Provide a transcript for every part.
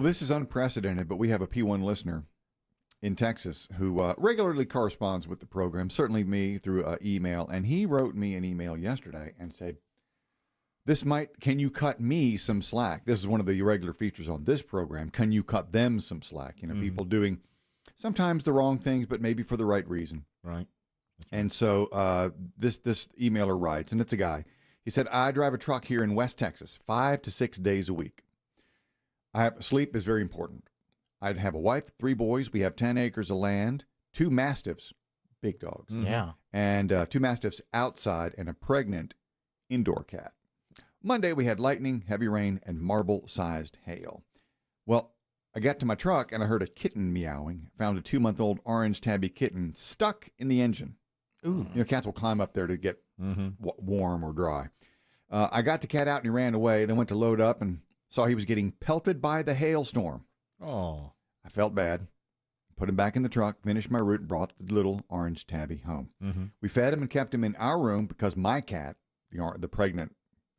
Well, this is unprecedented, but we have a P1 listener in Texas who regularly corresponds with the program, certainly me through email. And he wrote me an email yesterday and said, can you cut me some slack? This is one of the regular features on this program. Can you cut them some slack? People doing sometimes the wrong things, but maybe for the right reason. Right. And so this emailer writes, and it's a guy. He said, I drive a truck here in West Texas 5 to 6 days a week. Sleep is very important. I'd have a wife, 3 boys. We have 10 acres of land, 2 mastiffs, big dogs. Mm-hmm. Yeah. And 2 mastiffs outside and a pregnant indoor cat. Monday, we had lightning, heavy rain, and marble-sized hail. Well, I got to my truck, and I heard a kitten meowing. Found a 2-month-old orange tabby kitten stuck in the engine. Ooh. Cats will climb up there to get warm or dry. I got the cat out, and he ran away. Then went to load up and saw he was getting pelted by the hailstorm. Oh. I felt bad. Put him back in the truck, finished my route, and brought the little orange tabby home. Mm-hmm. We fed him and kept him in our room because my cat, the pregnant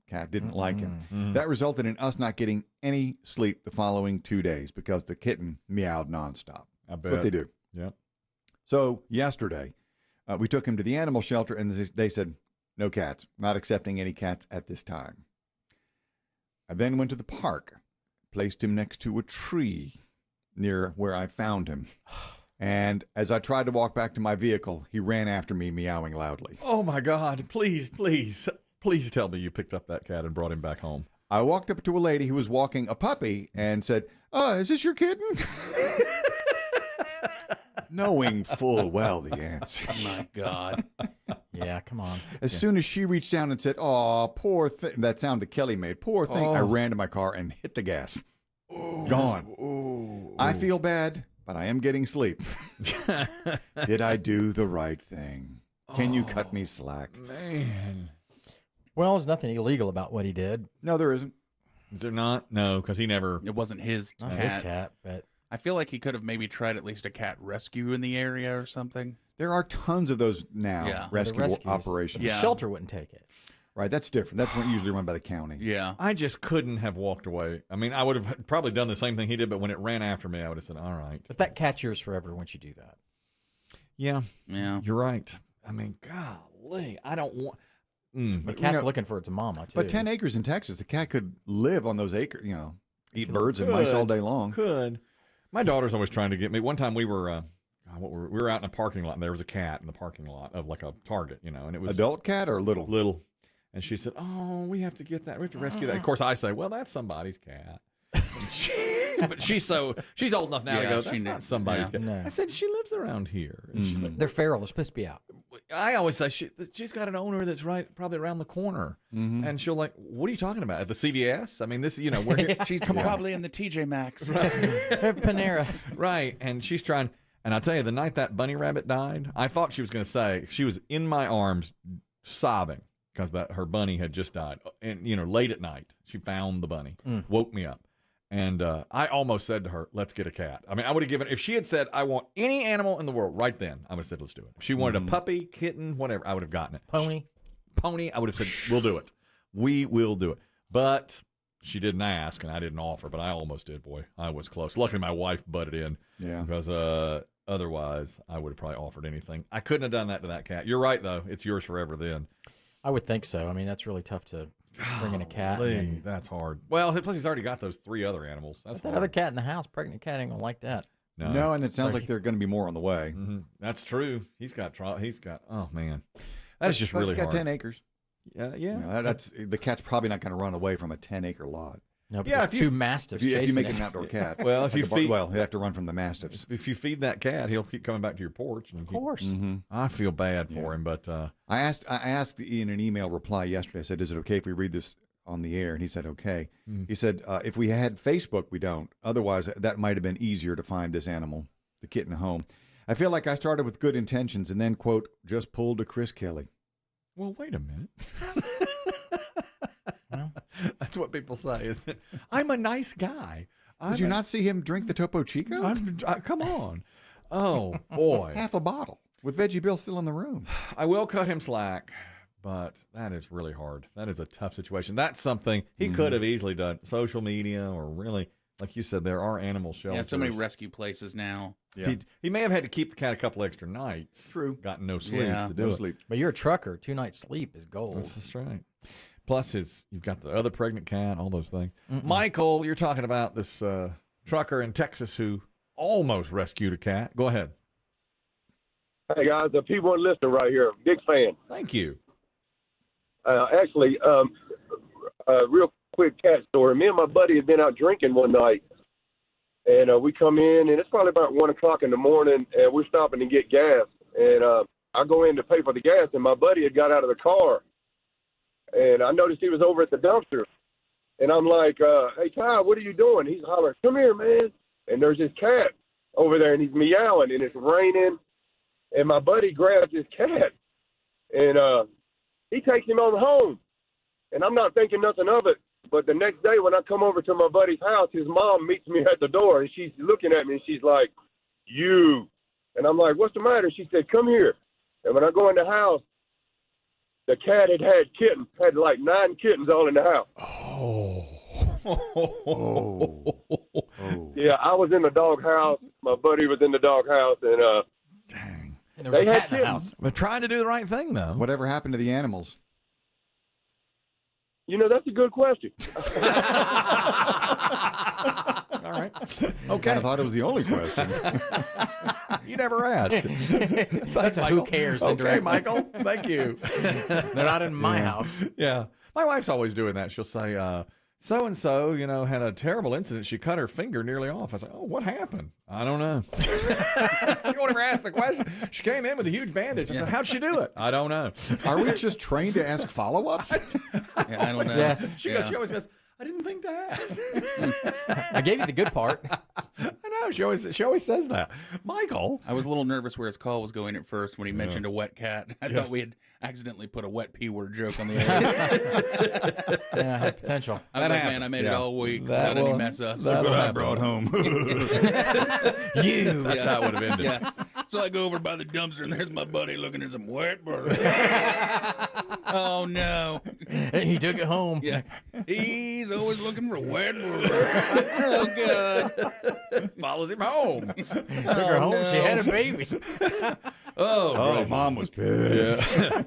cat, didn't like him. Mm-hmm. That resulted in us not getting any sleep the following 2 days because the kitten meowed nonstop. I bet. That's what they do. Yep. So yesterday, we took him to the animal shelter, and they said, no cats, not accepting any cats at this time. I then went to the park, placed him next to a tree near where I found him. And as I tried to walk back to my vehicle, he ran after me, meowing loudly. Oh, my God. Please tell me you picked up that cat and brought him back home. I walked up to a lady who was walking a puppy and said, is this your kitten? Knowing full well the answer. Oh, my God. Yeah, come on. As soon as she reached down and said, oh, poor thing, that sound that Kelly made, poor thing, I ran to my car and hit the gas. Gone. Ooh. I feel bad, but I am getting sleep. Did I do the right thing? Can you cut me slack? Man. Well, there's nothing illegal about what he did. No, there isn't. Is there not? No, because he never. It wasn't his Not cat. his cat, but I feel like he could have maybe tried at least a cat rescue in the area or something. There are tons of those now, Yeah. rescue rescues. operations. the Yeah. shelter wouldn't take it. Right, that's different. That's usually run by the county. Yeah. I just couldn't have walked away. I mean, I would have probably done the same thing he did, but when it ran after me, I would have said, all right. But that cat's yours forever once you do that. Yeah, Yeah. you're right. I mean, golly, I don't want. The cat's looking for its mama, too. But 10 acres in Texas, the cat could live on those acres, eat birds and mice all day long. Could. My daughter's always trying to get me. One time we were, we were out in a parking lot, and there was a cat in the parking lot of like a Target, and it was Adult cat or little? little. And she said, "Oh, we have to get that. We have to rescue that." Of course, I say, "Well, that's somebody's cat." But she's old enough now to Yeah, go, she "That's knew. not somebody's Yeah. cat." No. I said, "She lives around here." And she's like, They're feral. They're supposed to be out. I always say she's got an owner that's probably around the corner, and she'll like, "What are you talking about? At the CVS? I mean, this, we're here." She's probably in the TJ Maxx. Panera. Right, and she's trying. And I'll tell you, the night that bunny rabbit died, I thought she was going to say, she was in my arms sobbing because her bunny had just died. And, late at night, she found the bunny, woke me up. And I almost said to her, let's get a cat. I mean, I would have given, if she had said, I want any animal in the world right then, I would have said, let's do it. If she wanted a puppy, kitten, whatever, I would have gotten it. Pony, I would have said, we'll do it. We will do it. But she didn't ask, and I didn't offer, but I almost did, boy. I was close. Luckily, my wife butted in. Yeah. Because otherwise, I would have probably offered anything. I couldn't have done that to that cat. You're right, though. It's yours forever then. I would think so. I mean, that's really tough to bring in a cat. Golly, that's hard. Well, plus he's already got those 3 other animals. That's That hard. other cat in the house, pregnant cat, ain't going to like that. No, and it sounds like there are going to be more on the way. Mm-hmm. That's true. He's got, oh, man. That is just really got hard. 10 acres. Yeah. That's the cat's probably not going to run away from a 10-acre lot. No, but Yeah, there's if you- 2 mastiffs If you chasing make it. it an outdoor cat. Well, if you feed- he'll have to run from the mastiffs. If you feed that cat, he'll keep coming back to your porch. And Of course. I feel bad for him, but I asked in an email reply yesterday. I said, "Is it okay if we read this on the air?" And he said, "Okay." He said, "If we had Facebook, we don't. Otherwise, that might have been easier to find this animal, the kitten, home. I feel like I started with good intentions and then quote just pulled a Chris Kelly." well, wait a minute. Well, That's what people say. Is that I'm a nice guy. Did you not see him drink the Topo Chico? Come on. Oh boy. Half a bottle with Veggie Bill still in the room. I will cut him slack, but that is really hard. That is a tough situation. That's something he could have easily done. Social media or really like you said, there are animal shelters. Yeah, so many rescue places now. Yeah. He may have had to keep the cat a couple extra nights. True. Gotten no sleep Yeah. to do No it. sleep. But you're a trucker. 2 nights sleep is gold. That's just right. Plus, you've got the other pregnant cat, all those things. Michael, you're talking about this trucker in Texas who almost rescued a cat. Go ahead. Hey guys, a P1 listener right here. Big fan. Thank you. Actually, real quick cat story. Me and my buddy had been out drinking one night, and we come in, and it's probably about 1 o'clock in the morning, and we're stopping to get gas. And I go in to pay for the gas, and my buddy had got out of the car, and I noticed he was over at the dumpster. And I'm like, hey, Ty, what are you doing? He's hollering, come here, man. And there's this cat over there, and he's meowing, and it's raining. And my buddy grabs his cat, and he takes him on home. And I'm not thinking nothing of it. But the next day when I come over to my buddy's house, his mom meets me at the door, and she's looking at me, and she's like, you. And I'm like, what's the matter? She said, come here. And when I go in the house, the cat had kittens, had like 9 kittens all in the house. Oh. Yeah, I was in the dog house. My buddy was in the dog house, and Dang. And there was They a had cat in the kittens. house. But trying to do the right thing, though. Whatever happened to the animals? that's a good question. All right. Okay. I thought it was the only question. You never asked. That's a who cares Okay, indirectly. Michael. Thank you. They're not in my house. Yeah. My wife's always doing that. She'll say, so-and-so, had a terrible incident. She cut her finger nearly off. I was like, oh, what happened? I don't know. You won't ever ask the question. She came in with a huge bandage. I said, how'd she do it? I don't know. Are we just trained to ask follow-ups? Yeah, I don't know. Yes. She always goes, I didn't think to ask. I gave you the good part. I know. She always says that. Michael. I was a little nervous where his call was going at first when he mentioned a wet cat. I thought we had accidentally put a wet P word joke on the air. Yeah, had potential. I was That like, man, happens. I made it all week That without any will- mess ups. that will I happen. brought home. You. That's how it would have ended. Yeah. So I go over by the dumpster and there's my buddy looking at some wet bird. Oh no. He took it home. Yeah. He's always looking for wet bird. Oh god. Follows him home. Took her home. She had a baby. Oh, Mom was pissed. yeah.